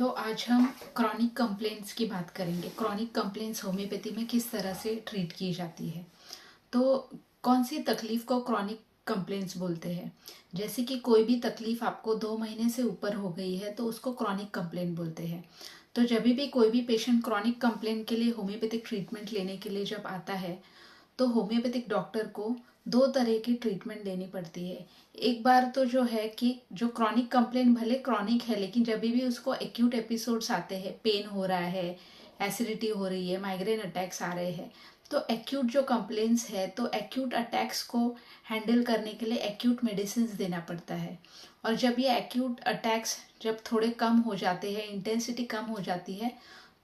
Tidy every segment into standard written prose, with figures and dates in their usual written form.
तो आज हम क्रॉनिक कंप्लेंट्स की बात करेंगे। क्रॉनिक कंप्लेंट्स होम्योपैथी में किस तरह से ट्रीट की जाती है। तो कौन सी तकलीफ को क्रॉनिक कंप्लेंट्स बोलते हैं। जैसे कि कोई भी तकलीफ आपको 2 महीने से ऊपर हो गई है तो उसको क्रॉनिक कंप्लेंट बोलते हैं। तो जब भी कोई भी पेशेंट क्रॉनिक कंप्लेंट के लिए होम्योपैथिक ट्रीटमेंट लेने के लिए जब आता है तो होम्योपैथिक डॉक्टर को 2 तरह की ट्रीटमेंट देनी पड़ती है। एक बार तो जो है कि जो क्रॉनिक कंप्लेंट भले क्रॉनिक है लेकिन जब भी उसको एक्यूट एपिसोड्स आते हैं, पेन हो रहा है, एसिडिटी हो रही है, माइग्रेन अटैक्स आ रहे हैं, तो एक्यूट जो कंप्लेंट्स है तो एक्यूट अटैक्स को हैंडल करने के लिए एक्यूट मेडिसिन देना पड़ता है। और जब ये एक्यूट अटैक्स जब थोड़े कम हो जाते हैं, इंटेंसिटी कम हो जाती है,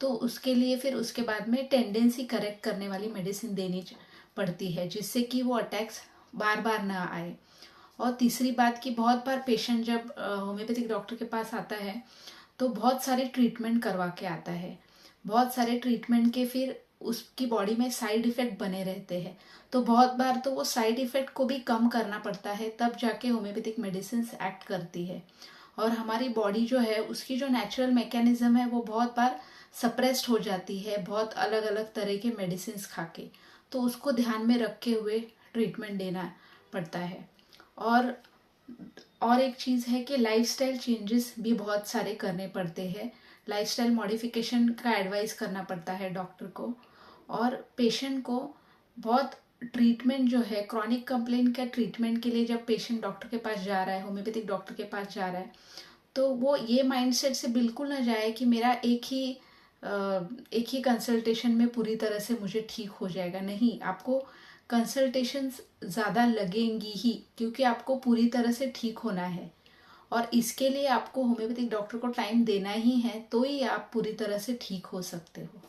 तो उसके लिए फिर उसके बाद में टेंडेंसी करेक्ट करने वाली मेडिसिन देनी पड़ती है जिससे कि वो अटैक्स बार बार ना आए। और तीसरी बात कि बहुत बार पेशेंट जब होम्योपैथिक डॉक्टर के पास आता है तो बहुत सारे ट्रीटमेंट करवा के आता है। बहुत सारे ट्रीटमेंट के फिर उसकी बॉडी में साइड इफेक्ट बने रहते हैं, तो बहुत बार तो वो साइड इफेक्ट को भी कम करना पड़ता है, तब जाके होम्योपैथिक मेडिसिन एक्ट करती है। और हमारी बॉडी जो है उसकी जो नेचुरल मैकेनिज्म है वो बहुत बार सप्रेस्ड हो जाती है बहुत अलग अलग तरह के मेडिसिन खा के, तो उसको ध्यान में रखे हुए ट्रीटमेंट देना पड़ता है। और एक चीज़ है कि लाइफस्टाइल चेंजेस भी बहुत सारे करने पड़ते हैं। लाइफस्टाइल मॉडिफिकेशन का एडवाइस करना पड़ता है डॉक्टर को। और पेशेंट को बहुत ट्रीटमेंट जो है क्रॉनिक कंप्लेंट के ट्रीटमेंट के लिए जब पेशेंट डॉक्टर के पास जा रहा है, होम्योपैथिक डॉक्टर के पास जा रहा है, तो वो ये माइंडसेट से बिल्कुल ना जाए कि मेरा एक ही कंसल्टेशन में पूरी तरह से मुझे ठीक हो जाएगा। नहीं, आपको कंसल्टेशंस ज़्यादा लगेंगी ही, क्योंकि आपको पूरी तरह से ठीक होना है और इसके लिए आपको होम्योपैथिक डॉक्टर को टाइम देना ही है, तो ही आप पूरी तरह से ठीक हो सकते हो।